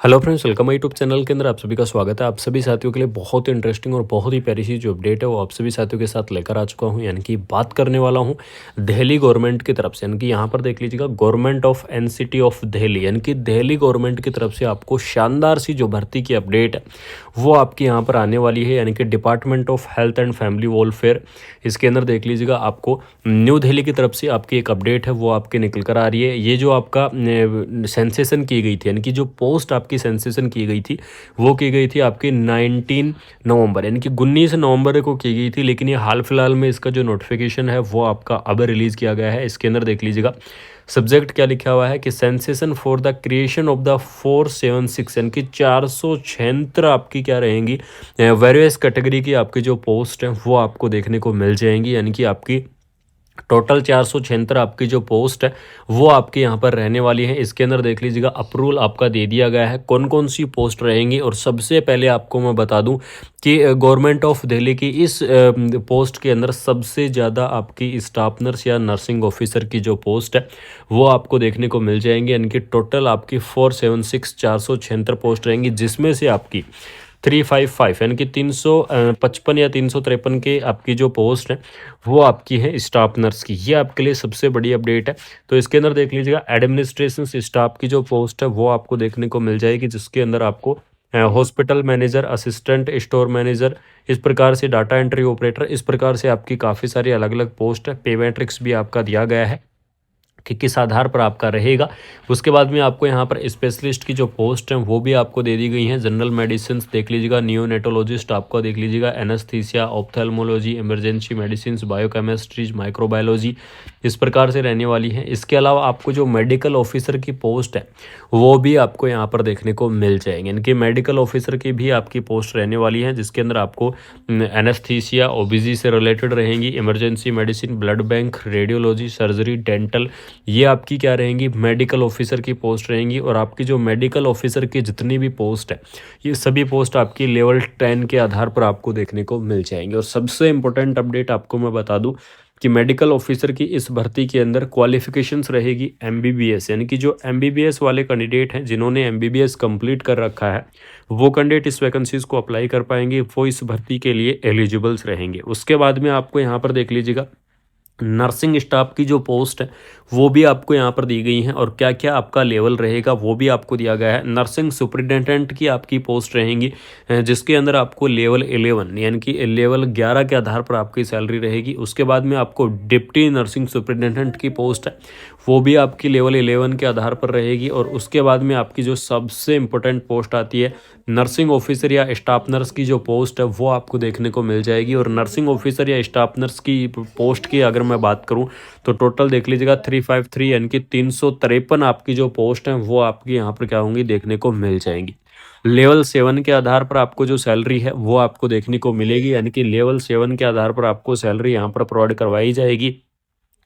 Hello friends, welcome my YouTube channel के अंदर आप सभी का स्वागत है। आप सभी साथियों के लिए बहुत ही इंटरेस्टिंग और बहुत ही प्यारी सी जो अपडेट है वो आप सभी साथियों के साथ लेकर आ चुका हूं। यानी कि बात करने वाला हूं दिल्ली गवर्नमेंट की तरफ से। यानी कि यहां पर देख लीजिएगा, government of NCT of Delhi, यानी कि दिल्ली गवर्नमेंट की तरफ से आपको शानदार सी जो भर्ती की अपडेट है वो आपकी यहाँ पर आने वाली है। यानी कि department of health and family welfare, इसके अंदर देख लीजिएगा आपको न्यू दिल्ली की तरफ से आपकी एक अपडेट है वो आपके निकल कर आ रही है। ये जो आपका सेंसेशन की गई थी, यानी कि जो पोस्ट आपकी सेंसेशन की गई थी वो की गई थी आपकी 19 नवंबर, यानी कि 19 नवंबर को की गई थी। लेकिन ये हाल फिलहाल में इसका जो नोटिफिकेशन है वो आपका अब रिलीज़ किया गया है। इसके अंदर देख लीजिएगा सब्जेक्ट क्या लिखा हुआ है कि sensation for the creation of the 476, यानी कि 476 आपकी क्या रहेंगी वेरियस कैटेगरी की आपकी जो पोस्ट है वो आपको देखने को मिल जाएंगी। यानी कि आपकी टोटल 476 आपकी जो पोस्ट है वो आपके यहाँ पर रहने वाली है। इसके अंदर देख लीजिएगा अप्रूवल आपका दे दिया गया है कौन कौन सी पोस्ट रहेंगी। और सबसे पहले आपको मैं बता दूं कि गवर्नमेंट ऑफ दिल्ली की इस पोस्ट के अंदर सबसे ज़्यादा आपकी स्टाफ नर्स या नर्सिंग ऑफिसर की जो पोस्ट है वो आपको देखने को मिल जाएंगी। यानी कि टोटल आपकी 476 पोस्ट रहेंगी, जिसमें से आपकी 355 यानी कि 355 या 353 के आपकी जो पोस्ट है वो आपकी है स्टाफ नर्स की। ये आपके लिए सबसे बड़ी अपडेट है। तो इसके अंदर देख लीजिएगा एडमिनिस्ट्रेशन स्टाफ की जो पोस्ट है वो आपको देखने को मिल जाएगी, जिसके अंदर आपको hospital manager, assistant store manager, इस प्रकार से डाटा एंट्री ऑपरेटर, इस प्रकार से आपकी काफ़ी सारी अलग अलग पोस्ट है। पे मैट्रिक्स भी आपका दिया गया है कि किस आधार पर आपका रहेगा। उसके बाद में आपको यहाँ पर स्पेशलिस्ट की जो पोस्ट हैं वो भी आपको दे दी गई हैं। जनरल मेडिसिन देख लीजिएगा, नियोनेटोलॉजिस्ट आपको देख लीजिएगा, anaesthesia, ophthalmology, emergency medicine, biochemistry, microbiology, इस प्रकार से रहने वाली है। इसके अलावा आपको जो मेडिकल ऑफिसर की पोस्ट है वो भी आपको यहाँ पर देखने को मिल जाएंगे। इनकी मेडिकल ऑफिसर की भी आपकी पोस्ट रहने वाली है, जिसके अंदर आपको एनेस्थीसिया, ओबीजी से रिलेटेड रहेंगी, emergency medicine, blood bank, radiology, surgery, dental, ये आपकी क्या रहेंगी मेडिकल ऑफिसर की पोस्ट रहेंगी। और आपकी जो मेडिकल ऑफिसर की जितनी भी पोस्ट है ये सभी पोस्ट आपकी लेवल 10 के आधार पर आपको देखने को मिल जाएंगे। और सबसे इंपॉर्टेंट अपडेट आपको मैं बता दूं कि मेडिकल ऑफिसर की इस भर्ती के अंदर क्वालिफिकेशंस रहेगी एमबीबीएस, यानी कि जो एमबीबीएस वाले कैंडिडेट हैं जिन्होंने एमबीबीएस कंप्लीट कर रखा है वो कैंडिडेट इस वैकेंसीज को अप्लाई कर पाएंगे, वो इस भर्ती के लिए एलिजिबल्स रहेंगे। उसके बाद में आपको यहाँ पर देख लीजिएगा नर्सिंग स्टाफ की जो पोस्ट है वो भी आपको यहाँ पर दी गई हैं, और क्या क्या आपका लेवल रहेगा वो भी आपको दिया गया है। नर्सिंग सुपरिटेंडेंट की आपकी पोस्ट रहेंगी, जिसके अंदर आपको लेवल 11 यानी कि लेवल 11 के आधार पर आपकी सैलरी रहेगी। उसके बाद में आपको डिप्टी नर्सिंग सुपरिटेंडेंट की पोस्ट है वो भी आपकी लेवल 11 के आधार पर रहेगी। और उसके बाद में आपकी जो सबसे इम्पोर्टेंट पोस्ट आती है नर्सिंग ऑफिसर या स्टाफ नर्स की जो पोस्ट है वो आपको देखने को मिल जाएगी। और नर्सिंग ऑफिसर या स्टाफ नर्स की पोस्ट की अगर मैं बात करूं तो टोटल देख लीजिएगा 353 यानी कि 353 आपकी जो पोस्ट हैं वो आपकी यहाँ पर क्या होंगी देखने को मिल जाएंगी। लेवल 7 के आधार पर आपको जो सैलरी है वो आपको देखने को मिलेगी, यानी कि लेवल 7 के आधार पर आपको सैलरी यहाँ पर प्रोवाइड करवाई जाएगी।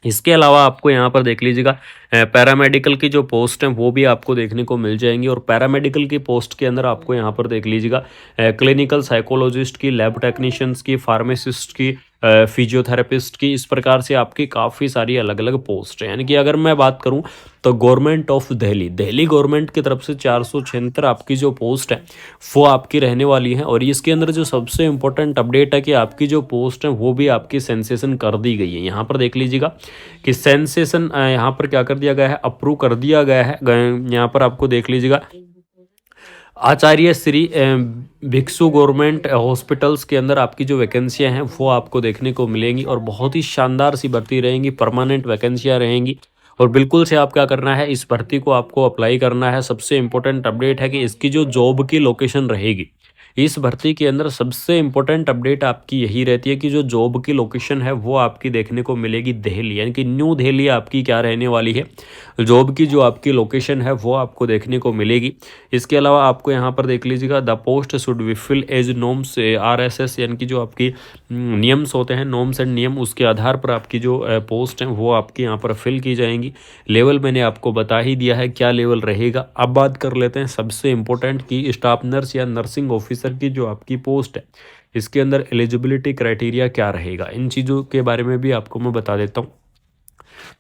इसके अलावा आपको यहाँ पर देख लीजिएगा पैरामेडिकल की जो पोस्ट हैं वो भी आपको देखने को मिल जाएंगी। और पैरामेडिकल की पोस्ट के अंदर आपको यहाँ पर देख लीजिएगा क्लिनिकल साइकोलॉजिस्ट की, लैब टेक्नीशियंस की, फार्मासिस्ट की, फिजियोथेरेपिस्ट की, इस प्रकार से आपकी काफ़ी सारी अलग अलग पोस्ट हैं। यानी कि अगर मैं बात करूं तो government of Delhi, Delhi government की तरफ से 476 आपकी जो पोस्ट है वो आपकी रहने वाली है। और इसके अंदर जो सबसे इंपॉर्टेंट अपडेट है कि आपकी जो पोस्ट है वो भी आपकी सेंसेशन कर दी गई है। यहाँ पर देख लीजिएगा कि सेंसेशन यहाँ पर क्या कर दिया गया है, अप्रूव कर दिया गया है। यहाँ पर आपको देख लीजिएगा आचार्य श्री भिक्षु गवर्नमेंट हॉस्पिटल्स के अंदर आपकी जो वैकेंसियां हैं वो आपको देखने को मिलेंगी, और बहुत ही शानदार सी भर्ती रहेंगी, परमानेंट वैकेंसियां रहेंगी। और बिल्कुल से आप क्या करना है, इस भर्ती को आपको अप्लाई करना है। सबसे इंपॉर्टेंट अपडेट है कि इसकी जो जॉब की लोकेशन रहेगी इस भर्ती के अंदर, सबसे इंपॉर्टेंट अपडेट आपकी यही रहती है कि जो जॉब की लोकेशन है वो आपकी देखने को मिलेगी दिल्ली, यानी कि न्यू दिल्ली आपकी क्या रहने वाली है, जॉब की जो आपकी लोकेशन है वो आपको देखने को मिलेगी। इसके अलावा आपको यहाँ पर देख लीजिएगा the post should be fill as norms RSS, यानी कि जो आपकी नियम्स होते हैं, नॉर्म्स एंड नियम, उसके आधार पर आपकी जो पोस्ट हैं वो आपकी यहाँ पर फिल की जाएंगी। लेवल मैंने आपको बता ही दिया है क्या लेवल रहेगा। अब बात कर लेते हैं सबसे इंपॉर्टेंट की स्टाफ नर्स या नर्सिंग ऑफिसर की जो आपकी पोस्ट है इसके अंदर एलिजिबिलिटी क्राइटेरिया क्या रहेगा। इन चीज़ों के बारे में भी आपको मैं बता देता हूँ।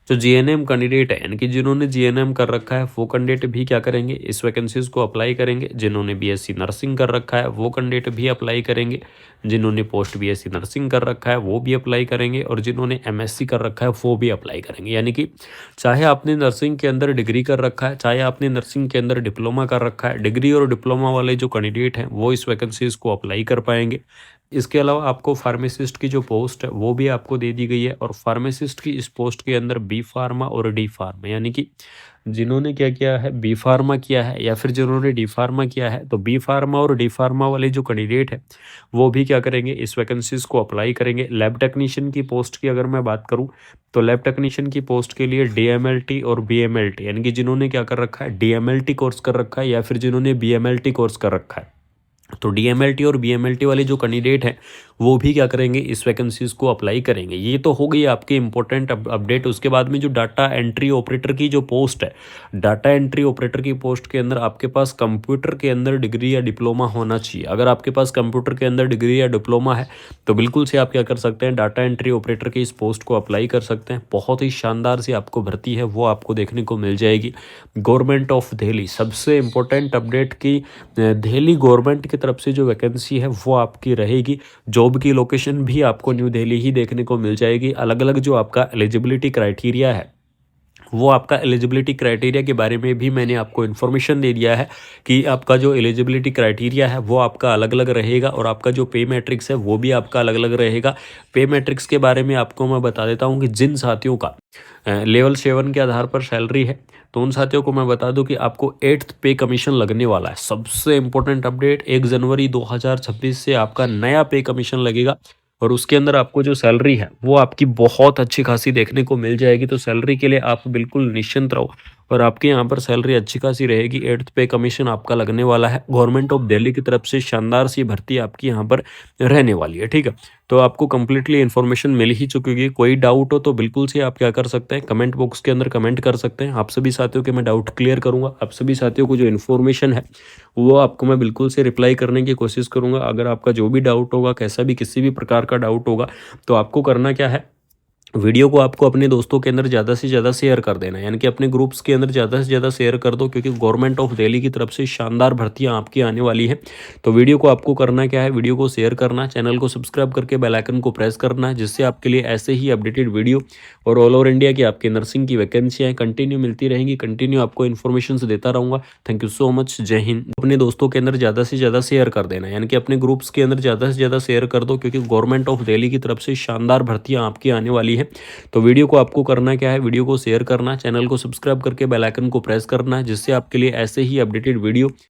जो जीएनएम कैंडिडेट है यानी कि जिन्होंने जीएनएम कर रखा है वो कैंडिडेट भी क्या करेंगे, इस वैकेंसीज को अप्लाई करेंगे। जिन्होंने बीएससी नर्सिंग कर रखा है वो कैंडिडेट भी अप्लाई करेंगे। जिन्होंने पोस्ट बीएससी नर्सिंग कर रखा है वो भी अप्लाई करेंगे, और जिन्होंने एमएससी कर रखा है वो भी अप्लाई करेंगे। यानी कि चाहे आपने नर्सिंग के अंदर डिग्री कर रखा है, चाहे आपने नर्सिंग के अंदर डिप्लोमा कर रखा है, डिग्री और डिप्लोमा वाले जो कैंडिडेट हैं वो इस वैकेंसीज को अप्लाई कर पाएंगे। इसके अलावा आपको फार्मासिस्ट की जो पोस्ट है वो भी आपको दे दी गई है, और फार्मासिस्ट की इस पोस्ट के अंदर बी फार्मा और डी फार्मा, यानी कि जिन्होंने क्या किया है, बी फार्मा किया है या फिर जिन्होंने डी फार्मा किया है, तो बी फार्मा और डी फार्मा वाले जो कैंडिडेट है वो भी क्या करेंगे, इस वैकेंसीज को अप्लाई करेंगे। लैब टेक्नीशियन की पोस्ट की अगर मैं बात करूं तो लैब टेक्नीशियन की पोस्ट के लिए डीएमएलटी और बीएमएलटी, यानी कि जिन्होंने क्या कर रखा है, डीएमएलटी कोर्स कर रखा है या फिर जिन्होंने बीएमएलटी कोर्स कर रखा है, तो डीएमएलटी और बीएमएलटी वाले जो कैंडिडेट हैं वो भी क्या करेंगे, इस वैकेंसीज को अप्लाई करेंगे। ये तो हो गई आपकी इंपॉर्टेंट अपडेट। उसके बाद में जो डाटा एंट्री ऑपरेटर की जो पोस्ट है, डाटा एंट्री ऑपरेटर की पोस्ट के अंदर आपके पास कंप्यूटर के अंदर डिग्री या डिप्लोमा होना चाहिए। अगर आपके पास कंप्यूटर के अंदर डिग्री या डिप्लोमा है तो बिल्कुल से आप क्या कर सकते हैं, डाटा एंट्री ऑपरेटर की इस पोस्ट को अप्लाई कर सकते हैं। बहुत ही शानदार सी आपको भर्ती है वो आपको देखने को मिल जाएगी। गवर्नमेंट ऑफ दिल्ली, सबसे इंपॉर्टेंट अपडेट की दिल्ली गवर्नमेंट की तरफ से जो वैकेंसी है वो आपकी रहेगी। जॉब की लोकेशन भी आपको न्यू दिल्ली ही देखने को मिल जाएगी। अलग अलग जो आपका एलिजिबिलिटी क्राइटेरिया है वो आपका एलिजिबिलिटी क्राइटेरिया के बारे में भी मैंने आपको इन्फॉर्मेशन दे दिया है कि आपका जो एलिजिबिलिटी क्राइटेरिया है वो आपका अलग अलग रहेगा, और आपका जो पे मैट्रिक्स है वो भी आपका अलग अलग रहेगा। पे मैट्रिक्स के बारे में आपको मैं बता देता हूँ कि जिन साथियों का लेवल 7 के आधार पर सैलरी है तो उन साथियों को मैं बता दूं कि आपको 8th पे कमीशन लगने वाला है। सबसे इंपॉर्टेंट अपडेट, 1 जनवरी 2026 से आपका नया पे कमीशन लगेगा, और उसके अंदर आपको जो सैलरी है वो आपकी बहुत अच्छी खासी देखने को मिल जाएगी। तो सैलरी के लिए आप बिल्कुल निश्चिंत रहो, और आपके यहाँ पर सैलरी अच्छी खासी रहेगी। 8th पे कमीशन आपका लगने वाला है। गवर्नमेंट ऑफ दिल्ली की तरफ से शानदार सी भर्ती आपकी यहाँ पर रहने वाली है, ठीक है। तो आपको कंप्लीटली इन्फॉर्मेशन मिल ही चुकी होगी। कोई डाउट हो तो बिल्कुल से आप क्या कर सकते हैं, कमेंट बॉक्स के अंदर कमेंट कर सकते हैं। आप सभी साथियों के मैं डाउट क्लियर करूंगा। आप सभी साथियों को जो इन्फॉर्मेशन है वो आपको मैं बिल्कुल से रिप्लाई करने की कोशिश करूंगा। अगर आपका जो भी डाउट होगा, कैसा भी किसी भी प्रकार का डाउट होगा, तो आपको करना क्या है, वीडियो को आपको अपने दोस्तों के अंदर ज़्यादा से ज़्यादा शेयर कर देना है, यानी कि अपने ग्रुप्स के अंदर ज़्यादा से ज़्यादा शेयर कर दो, क्योंकि गवर्नमेंट ऑफ दिल्ली की तरफ से शानदार भर्तियां आपकी आने वाली है। तो वीडियो को आपको करना क्या है, वीडियो को शेयर करना, चैनल को सब्सक्राइब करके बेल आइकन को प्रेस करना है, जिससे आपके लिए ऐसे ही अपडेटेड वीडियो और ऑल ओवर इंडिया की आपकी नर्सिंग की वैकेंसियाँ कंटिन्यू मिलती रहेंगी। कंटिन्यू आपको इन्फॉर्मेशन देता रहूँगा। Thank you so much. जय हिंद। अपने दोस्तों के अंदर ज़्यादा से ज़्यादा शेयर कर देना, यानी कि अपने ग्रुप्स के अंदर ज़्यादा से ज़्यादा शेयर कर दो, क्योंकि गवर्नमेंट ऑफ दिल्ली की तरफ से शानदार भर्तियां आपकी आने वाली है। तो वीडियो को आपको करना क्या है, वीडियो को शेयर करना, चैनल को सब्सक्राइब करके बेल आइकन को प्रेस करना है, जिससे आपके लिए ऐसे ही अपडेटेड वीडियो